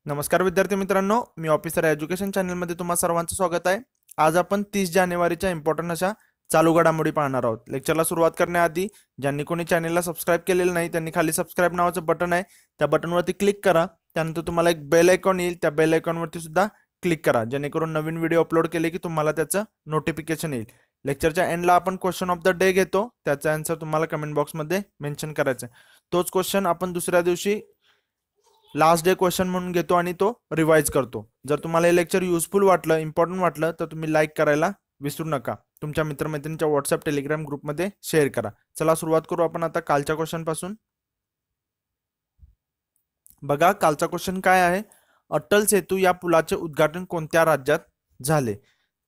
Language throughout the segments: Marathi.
नमस्कार विद्यार्थी मित्रांनो, मी ऑफिसर एज्युकेशन चॅनलमध्ये तुम्हा सर्वांचं स्वागत आहे। आज आपण 30 जानेवारीच्या इम्पॉर्टंट अशा चालू घडामोडी पाहणार आहोत। लेक्चरला सुरुवात करण्याआधी ज्यांनी कोणी चॅनलला सबस्क्राइब केलेलं नाही त्यांनी खाली सबस्क्राइब नावाचं बटन आहे, त्या बटनवरती क्लिक करा। त्यानंतर तुम्हाला एक बेल आयकॉन येईल, त्या बेल आयकॉनवरती सुद्धा क्लिक करा, जेणेकरून नवीन व्हिडिओ अपलोड केले की तुम्हाला त्याचं नोटिफिकेशन येईल। लेक्चरच्या एंडला आपण क्वेश्चन ऑफ द डे घेतो, त्याचा आन्सर तुम्हाला कमेंट बॉक्समध्ये मेन्शन करायचा आहे। तोच क्वेश्चन आपण दुसऱ्या दिवशी लास्ट डे क्वेश्चन म्हणून घेतो आणि तो रिवाइज करतो। जर तुम्हाला हे लेक्चर युजफुल वाटलं, इम्पॉर्टंट वाटलं तर तुम्ही लाईक करायला विसरू नका। तुमच्या मित्रमैत्रिणींच्या व्हॉट्सअप टेलिग्राम ग्रुपमध्ये शेअर करा। चला सुरुवात करू आपण आता कालच्या क्वेश्चन पासून। बघा कालचा क्वेश्चन काय आहे, अटल सेतू या पुलाचे उद्घाटन कोणत्या राज्यात झाले?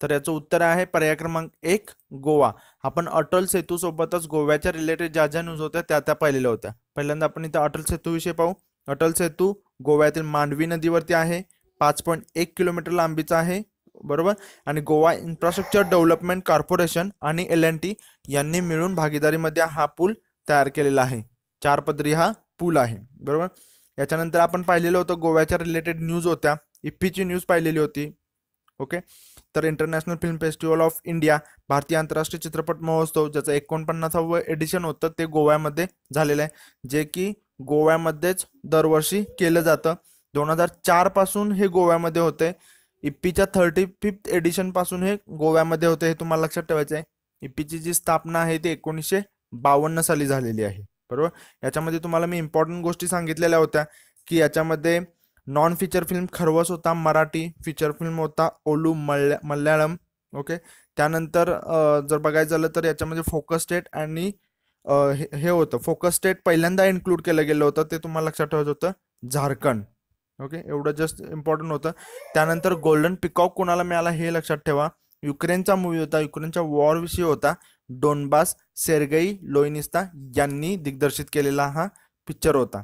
तर याचं उत्तर आहे पर्याय क्रमांक 1 गोवा। आपण अटल सेतू सोबतच गोव्याच्या रिलेटेड ज्या ज्या न्यूज होत्या त्या पाहिलेल्या होत्या। पहिल्यांदा आपण इथे अटल सेतू विषयी पाहू। अटल सेतू गोव्यातील मांडवी नदीवरती आहे, 5.1 किलोमीटर लांबीचा आहे, बरोबर। आणि गोवा इन्फ्रास्ट्रक्चर डेव्हलपमेंट कॉर्पोरेशन आणि L&T यांनी मिळून भागीदारीमध्ये हा पूल तयार केलेला आहे। 4 पदरी हा पूल आहे, बरोबर। याच्यानंतर आपण पाहिलेलं होतं गोव्याच्या रिलेटेड न्यूज होत्या, इफ्फीची न्यूज पाहिलेली होती, ओके। तर international film festival of India, भारतीय आंतरराष्ट्रीय चित्रपट महोत्सव, ज्याचं 49वे एडिशन होतं ते गोव्यामध्ये झालेलं आहे, जे की गोव्यामध्येच दरवर्षी केलं जातं। 2004 पासून हे गोव्यामध्ये होते। इफ्फीच्या 35th एडिशन पासून हे गोव्यामध्ये होते, हे तुम्हाला लक्षात ठेवायचं आहे। इफ्फीची जी स्थापना आहे ती 1952 साली झालेली आहे, बरोबर। याच्यामध्ये तुम्हाला मी इम्पॉर्टंट गोष्टी सांगितलेल्या होत्या की याच्यामध्ये नॉन फीचर फिल्म खरवस होता मराठी, फीचर फिल्म होता ओलू मल्याळम, ओके। त्यानंतर जर बघायचं झालं तर याच्यामध्ये फोकस स्टेट आणि हे होतं, फोकस स्टेट पहिल्यांदा इन्क्लूड केलं गेलं होतं, ते तुम्हाला लक्षात ठेवायचं होतं, झारखंड, ओके। एवढं जस्ट इम्पॉर्टंट होतं। त्यानंतर गोल्डन पिकॉक कोणाला मिळाला हे लक्षात ठेवा, युक्रेनचा मूवी होता, युक्रेनच्या वॉर विषयी होता, डोनबास सेर्गेई लोइनिस्ता यांनी दिग्दर्शित केलेला हा पिक्चर होता।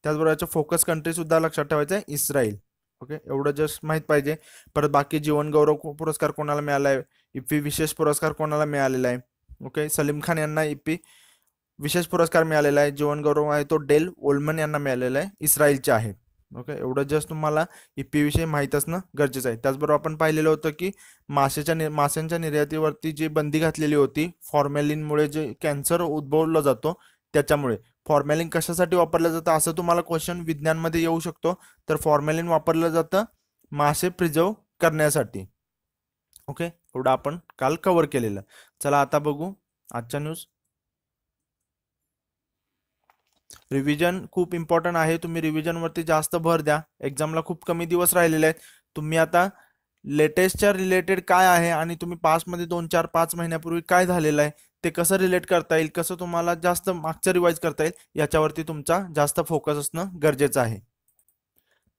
त्याचबरोबर याचं फोकस कंट्री सुद्धा लक्षात ठेवायचं आहे, इस्रायल, ओके। एवढं जस्ट माहित पाहिजे। परत बाकी जीवन गौरव पुरस्कार कोणाला मिळाला आहे, इफ्फी विशेष पुरस्कार कोणाला मिळालेला आहे, ओके। सलीम खान यांना इफ्फी विशेष पुरस्कार मिळालेला आहे, जीवन गौरव आहे तो डेल ओल्मन यांना मिळालेला आहे, इस्रायलचे आहे, ओके। एवढं जस्ट तुम्हाला इफ्फी विषयी माहीत असणं गरजेचं आहे। त्याचबरोबर आपण पाहिलेलं होतं की माशांच्या निर्यातीवरती जी बंदी घातलेली होती, फॉर्मॅलिनमुळे जे कॅन्सर उद्भवला जातो त्याच्यामुळे। फॉर्मॅलिन कशासाठी वापरलं जातं असं तुम्हाला क्वेश्चन विज्ञानमध्ये येऊ शकतो, तर फॉर्मॅलिन वापरलं जातं मासे प्रिझर्व करण्यासाठी, ओके। एवढं आपण काल कव्हर केलेलं। चला आता बघू आजच्या न्यूज। रिव्हिजन खूप इम्पॉर्टंट आहे, तुम्ही रिव्हिजनवरती जास्त भर द्या, एक्झामला खूप कमी दिवस राहिलेले आहेत। तुम्ही आता लेटेस्टच्या रिलेटेड काय आहे आणि तुम्ही पास्टमध्ये 2-4-5 महिन्यापूर्वी काय झालेलं आहे ते कसं रिलेट करता येईल, कसं तुम्हाला जास्त मागचं रिवाइज करता येईल याच्यावरती तुमचा जास्त फोकस असणं गरजेचं आहे।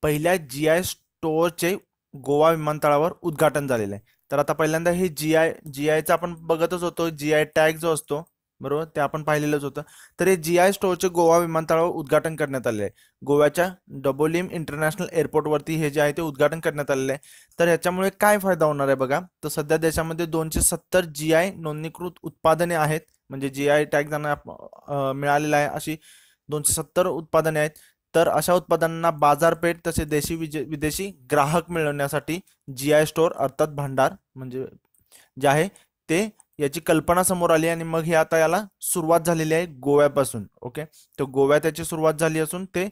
पहिल्या GI स्टोअरचे गोवा विमानतळावर उद्घाटन झालेलं आहे। तर आता पहिल्यांदा हे GIचा आपण बघतच होतो, GI टॅग जो असतो, बरोबर, ते आपण पाहिलेलंच होतं। तर हे GI स्टोअरचे गोवा विमानतळावर उद्घाटन करण्यात आले आहे। गोव्याच्या डबोलिम इंटरनॅशनल एअरपोर्टवरती हे जे आहे ते उद्घाटन करण्यात आलेलं आहे। तर ह्याच्यामुळे काय फायदा होणार आहे बघा, तर सध्या देशामध्ये 270 GI नोंदणीकृत उत्पादने आहेत, म्हणजे GI टॅग त्यांना मिळालेला आहे, अशी 270 उत्पादने आहेत। तर अशा उत्पादनांना बाजारपेठ तसे देशी विदेशी ग्राहक मिळवण्यासाठी GI स्टोअर अर्थात भांडार म्हणजे जे आहे ते याची कल्पना समोर आली आणि मग हे आता याला सुरुवात झालेली आहे गोव्यापासून, ओके। तर गोव्यात याची सुरुवात झाली असून ते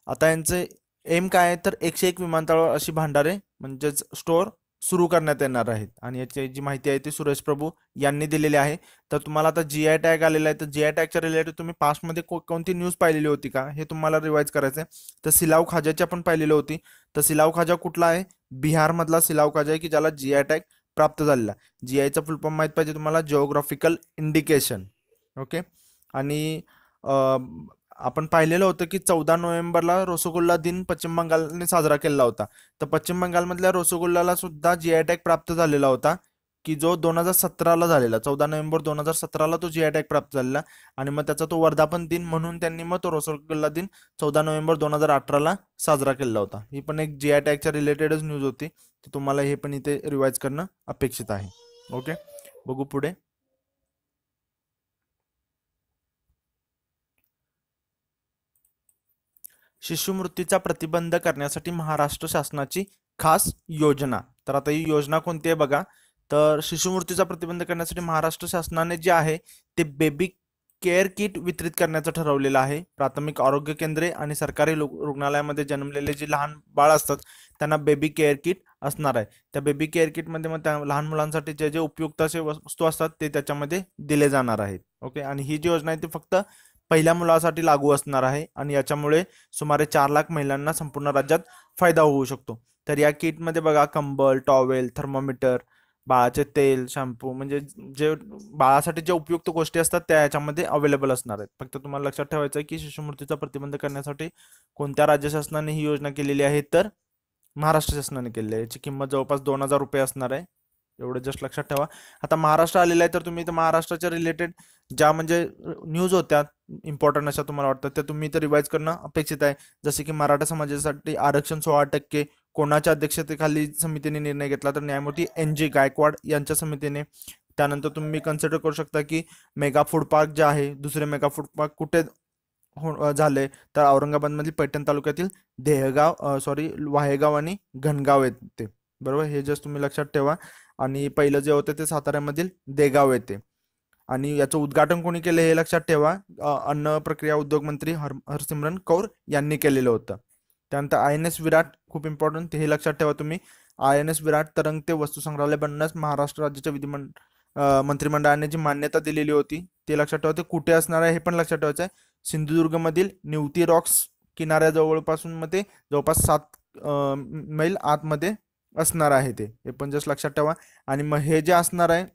आता यांचे एम काय आहे, तर 101 विमानतळावर अशी भांडारे म्हणजेच स्टोअर सुरू करण्यात येणार आहेत। आणि याची जी माहिती आहे ती सुरेश प्रभू यांनी दिलेली आहे। तर तुम्हाला आता GI टॅग आलेला आहे, तर GI टॅगच्या रिलेटेड तुम्ही पास्टमध्ये कोणती न्यूज पाहिलेली होती का हे तुम्हाला रिवाइज करायचं आहे। तर सिलाव खाजाची आपण पाहिलेली होती, तर सिलाव खाजा कुठला आहे, बिहारमधला सिलाव खाजा आहे की ज्याला GI टॅग प्राप्त झालेला। GIचा फुल फॉर्म माहित पाहिजे तुम्हाला, जिओग्राफिकल इंडिकेशन, ओके। आणि आपण पाहिलेलं होतं की 14 नोव्हेंबरला रसगुल्ला दिन पश्चिम बंगालने साजरा केला होता। तर पश्चिम बंगालमधल्या रसगुल्लाला सुद्धा GI टॅग प्राप्त झालेला होता, की जो 2017ला झालेला, 14 नोव्हेंबर 2017ला तो GI टॅग प्राप्त झालेला। आणि मग त्याचा तो वर्धापन दिन म्हणून त्यांनी मग तो रसगुल्ला दिन 14 नोव्हेंबर 2018ला साजरा केला होता। ही पण एक GI टॅगच्या रिलेटेडच न्यूज होती, तर तुम्हाला हे पण इथे रिवाइज करणं अपेक्षित आहे, ओके। बघू पुढे। शिशुमृत्यूचा प्रतिबंध करण्यासाठी महाराष्ट्र शासनाची खास योजना. तर आता ही योजना कोणती आहे बघा. तर शिशुमृत्यूचा प्रतिबंध करण्यासाठी महाराष्ट्र शासनाने जे आहे ते बेबी केअर किट वितरित करण्याचं ठरवलेलं आहे. प्राथमिक आरोग्य केंद्रे आणि सरकारी रुग्णालयामध्ये जन्मलेले जे लहान बाळ असतात त्यांना बेबी केअर किट असणार आहे. त्या बेबी केअर किटमध्ये मग त्या लहान मुलांसाठी जे जे उपयुक्त असे वस्तू असतात ते त्याच्यामध्ये दिले जाणार आहेत. ओके, आणि ही जी योजना आहे ती फक्त पहिल्या मुलासाठी लागू असणार आहे आणि याच्यामुळे सुमारे 4 लाख महिलांना संपूर्ण राज्यात फायदा होऊ शकतो. तर या किटमध्ये बघा कंबल, टॉवेल, थर्मोमीटर, बाळाचे तेल, शॅम्पू, म्हणजे जे बाळासाठी जे उपयुक्त गोष्टी असतात त्या याच्यामध्ये अवेलेबल असणार आहेत. फक्त तुम्हाला लक्षात ठेवायचं आहे की शिशुमृत्यूचा प्रतिबंध करण्यासाठी कोणत्या राज्य शासनाने ही योजना केलेली आहे, तर महाराष्ट्र शासनाने केलेली आहे. याची किंमत जवळपास 2,000 रुपये असणार आहे. एवढं जस्ट लक्षात ठेवा. आता महाराष्ट्र आलेलं आहे तर तुम्ही तर महाराष्ट्राच्या रिलेटेड ज्या म्हणजे न्यूज होत्या इम्पॉर्टंट अशा तुम्हाला वाटतात त्या तुम्ही इथं रिवाइज करणं अपेक्षित आहे. जसे की मराठा समाजासाठी आरक्षण 16%, कोणाच्या अध्यक्षतेखाली समितीने निर्णय घेतला, तर न्यायमूर्ती NG गायकवाड यांच्या समितीने. त्यानंतर तुम्ही कन्सिडर करू शकता की मेगा फूड पार्क जे आहे, दुसरे मेगा फूड पार्क कुठे झाले, तर औरंगाबादमधील पैठण तालुक्यातील वाहेगाव आणि घनगाव येते. बरोबर, हे जस्ट तुम्ही लक्षात ठेवा. आणि पहिलं जे होतं ते साताऱ्यामधील देगाव येते. आणि याचं उद्घाटन कोणी केलं हे लक्षात ठेवा. अन्न प्रक्रिया उद्योग मंत्री हरसिमरत कौर यांनी केलेलं होतं. त्यानंतर INS विराट, खूप इम्पॉर्टंट, हे लक्षात ठेवा तुम्ही. INS विराट तरंगते वस्तू संग्रहालय बनण्यास महाराष्ट्र राज्याच्या मंत्रिमंडळाने जी मान्यता दिलेली होती ते लक्षात ठेवा. ते कुठे असणार आहे हे पण लक्षात ठेवायचं आहे. सिंधुदुर्गमधील निवती रॉक्स किनाऱ्याजवळपासून मध्ये जवळपास 7 मैल आतमध्ये असणार आहे ते, हे पण जस्ट लक्षात ठेवा. आणि मग हे जे असणार आहे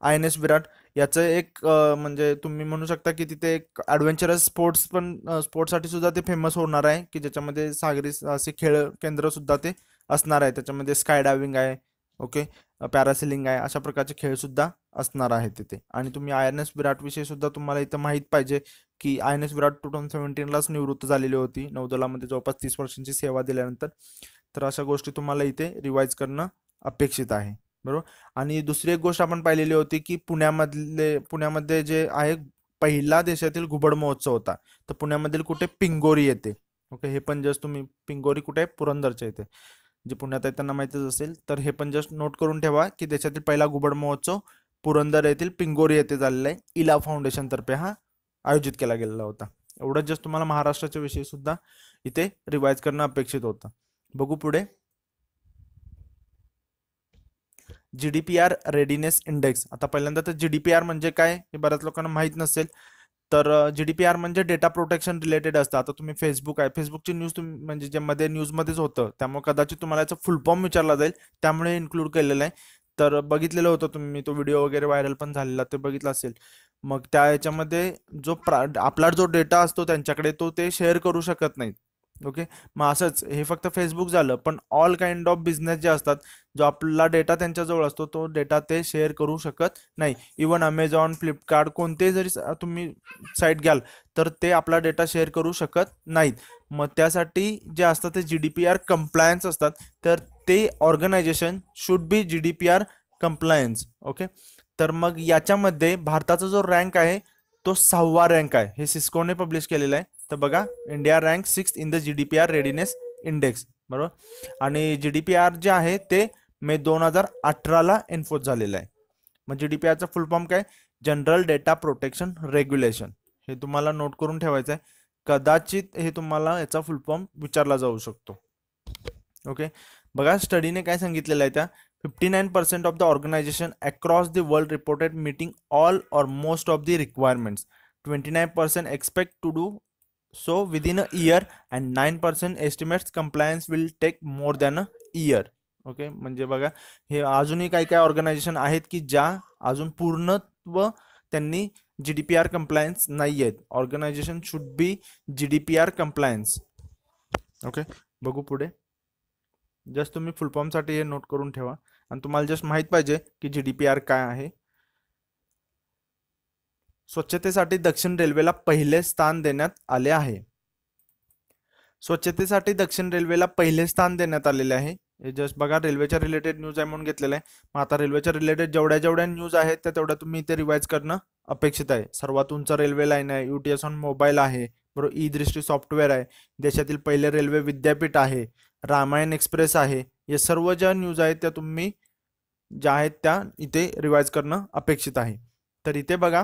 INS विराट, याचं एक म्हणजे तुम्ही म्हणू शकता की तिथे एक ॲडव्हेंचरस स्पोर्ट्स पण स्पोर्ट्ससाठी सुद्धा ते फेमस होणार आहे, की ज्याच्यामध्ये सागरी असे खेळ केंद्र सुद्धा ते असणार आहे. त्याच्यामध्ये स्काय डायव्हिंग आहे, ओके, पॅरासेलिंग आहे, अशा प्रकारचे खेळ सुद्धा असणार आहेत तिथे. आणि तुम्ही INS विराट विषयी सुद्धा तुम्हाला इथं माहीत पाहिजे की INS विराट 2017लाच निवृत्त झालेली होती नौदलामध्ये जवळपास 30 वर्षांची सेवा दिल्यानंतर. तर अशा गोष्टी तुम्हाला इथे रिवाइज करणं अपेक्षित आहे. बरोबर. आणि दुसरी एक गोष्ट आपण पाहिलेली होती की पुण्यामध्ये जे आहे पहिला देशातील घुबड महोत्सव होता, तर पुण्यामधील कुठे पिंगोरी येते. ओके, हे पण जस्ट तुम्ही, पिंगोरी कुठे आहे, पुरंदरच्या येते. जे पुण्यात आहे त्यांना माहितीच असेल, तर हे पण जस्ट नोट करून ठेवा की देशातील पहिला घुबड महोत्सव पुरंदर येथील पिंगोरी येथे झालेला आहे. इला फाउंडेशन तर्फे हा आयोजित केला गेलेला होता. एवढंच जस्ट तुम्हाला महाराष्ट्राच्या विषयी सुद्धा इथे रिवाइज करणं अपेक्षित होतं. बघू पुढे. GDPR readiness index. आता पहिल्यांदा तर GDPR म्हणजे काय हे बऱ्याच लोकांना माहीत नसेल. तर GDPR म्हणजे डेटा प्रोटेक्शन रिलेटेड असतं. आता तुम्ही फेसबुकची न्यूज तुम्ही म्हणजे जे मध्ये न्यूजमध्येच होतं, त्यामुळे कदाचित तुम्हाला याचा फुल फॉर्म विचारला जाईल, त्यामुळे इन्क्लूड केलेलं आहे. तर बघितलेलं होतं तुम्ही, तो व्हिडिओ वगैरे व्हायरल पण झालेला, ते बघितलं असेल. मग त्या याच्यामध्ये आपला जो डेटा असतो त्यांच्याकडे, तो ते शेअर करू शकत नाहीत. ओके, मग असंच हे फक्त फेसबुक झालं, पण ऑल काइंड ऑफ बिझनेस जे असतात, जो आपला डेटा त्यांच्याजवळ असतो तो डेटा ते शेअर करू शकत नाही. इवन अमेझॉन, फ्लिपकार्ट, कोणते जरी तुम्ही साईट घ्याल तर ते आपला डेटा शेअर करू शकत नाहीत. मग त्यासाठी जे असतात ते GDPR कंप्लायन्स असतात, तर ते organisation should be GDPR compliance. Okay, तर मग याच्यामध्ये भारताचा जो रँक आहे तो 6वा रँक आहे. हे सिस्कोने पब्लिश केलेलं आहे. तर बघा, India rank 6 in the GDPR readiness index. बरोबर. आणि GDPR जे आहे ते मे 2018ला एन्फोर्स झालेलं आहे. मग GDPRचा फुल फॉर्म काय? General data protection regulation. हे तुम्हाला नोट करून ठेवायचं आहे. कदाचित हे तुम्हाला याचा फुल फॉर्म विचारला जाऊ शकतो. ओके, बघा स्टडीने काय सांगितलेलं आहे, त्या 59% of the organisation across the world reported meeting all or most of the requirements. 29% expect to do so within a year and 9% estimates compliance will take more than a year. Okay, म्हणजे बघा हे अजूनही काही काही ऑर्गनायझेशन आहेत की ज्या अजून पूर्णत्व त्यांनी GDPR कंप्लायन्स नाही आहेत. Organisation should be GDPR compliance. Okay, बघू पुढे. जस्ट तुम्ही फुल फॉर्म साठी हे नोट करून ठेवा आणि तुम्हाला जस्ट माहित पाहिजे की GDPR काय आहे. स्वच्छतेसाठी दक्षिण रेल्वेला पहिले स्थान देण्यात आले आहे. स्वच्छतेसाठी दक्षिण रेल्वेला पहिले स्थान देण्यात आलेले आहे. हे जस्ट बघा रेल्वेच्या रिलेटेड न्यूज आहे म्हणून घेतलेलं आहे. मग आता रेल्वेच्या रिलेटेड जेवढ्या न्यूज आहेत त्या तेवढ्या तुम्ही इथे रिवाइज करणं अपेक्षित आहे. सर्वात उंच रेल्वे लाईन आहे, UTS ऑन मोबाईल आहे, बरोबर, ई दृष्टी सॉफ्टवेअर आहे, देशातील पहिले रेल्वे विद्यापीठ आहे, रामायण एक्सप्रेस आहे. हे सर्व ज्या न्यूज आहेत त्या तुम्ही ज्या आहेत त्या इथे रिवाइज करणं अपेक्षित आहे. तर इथे बघा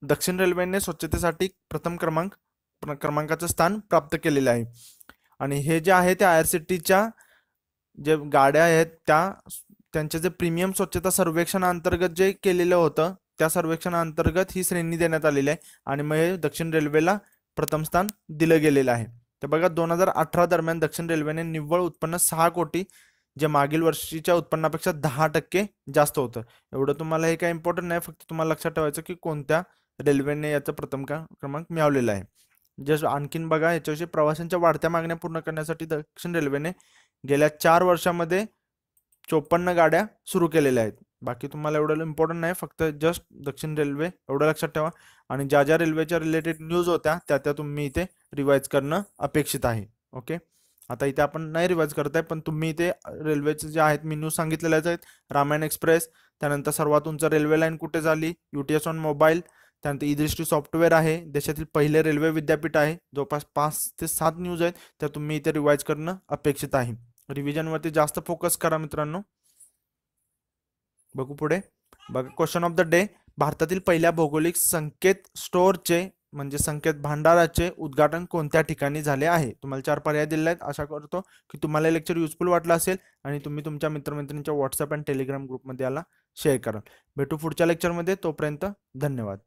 दक्षिण रेल्वेने स्वच्छतेसाठी प्रथम क्रमांकाचं स्थान प्राप्त केलेलं आहे. आणि हे जे आहे ते IRCTCच्या जे गाड्या आहेत त्यांचे जे प्रीमियम स्वच्छता सर्वेक्षणाअंतर्गत जे केलेलं होतं त्या सर्वेक्षणाअंतर्गत ही श्रेणी देण्यात आलेली आहे. आणि मग हे दक्षिण रेल्वेला प्रथम स्थान दिलं गेलेलं आहे. तर बघा 2018 दरम्यान दक्षिण रेल्वेने निव्वळ उत्पन्न 6 कोटी, जे मागील वर्षीच्या उत्पन्नापेक्षा 10% जास्त होतं. एवढं तुम्हाला हे काय इम्पॉर्टंट नाही, फक्त तुम्हाला लक्षात ठेवायचं की कोणत्या रेल्वेने याचा प्रथम क्रमांक मिळवलेला आहे. जस्ट आणखीन बघा याच्याविषयी प्रवाशांच्या वाढत्या मागण्या पूर्ण करण्यासाठी दक्षिण रेल्वेने गेल्या 4 वर्षामध्ये 54 गाड्या सुरू केलेल्या आहेत. बाकी तुम्हाला एवढं इम्पॉर्टंट नाही, फक्त जस्ट दक्षिण रेल्वे एवढं लक्षात ठेवा. आणि ज्या ज्या रेल्वेच्या रिलेटेड न्यूज होत्या त्या तुम्ही इथे रिवाइज करणं अपेक्षित आहे. ओके, आता इथे आपण नाही रिवाइज करत आहे, पण तुम्ही इथे रेल्वेचे जे आहेत मी न्यूज सांगितलेल्याच आहेत. रामायण एक्सप्रेस, त्यानंतर सर्वात उंच रेल्वे लाईन कुठे झाली, UTS ऑन मोबाईल, त्यानंतर ई दृष्टी सॉफ्टवेअर आहे, देशातील पहिले रेल्वे विद्यापीठ आहे. जवळपास 5 ते 7 न्यूज आहेत त्या तुम्ही इथे रिवाइज करणं अपेक्षित आहे. रिव्हिजनवरती जास्त फोकस करा मित्रांनो. बघू पुढे. बघा क्वेश्चन ऑफ द डे. भारतातील पहिल्या भौगोलिक संकेत स्टोअरचे म्हणजे संकेत भांडाराचे उद्घाटन कोणत्या ठिकाणी झाले आहे? तुम्हाला 4 पर्याय दिले आहेत. आशा करतो की तुम्हाला हे लेक्चर युजफुल वाटलं असेल आणि तुम्ही तुमच्या मित्रमैत्रिणींच्या व्हॉट्सअप आणि टेलिग्राम ग्रुपमध्ये याला शेअर कराल. भेटू पुढच्या लेक्चरमध्ये. तोपर्यंत धन्यवाद.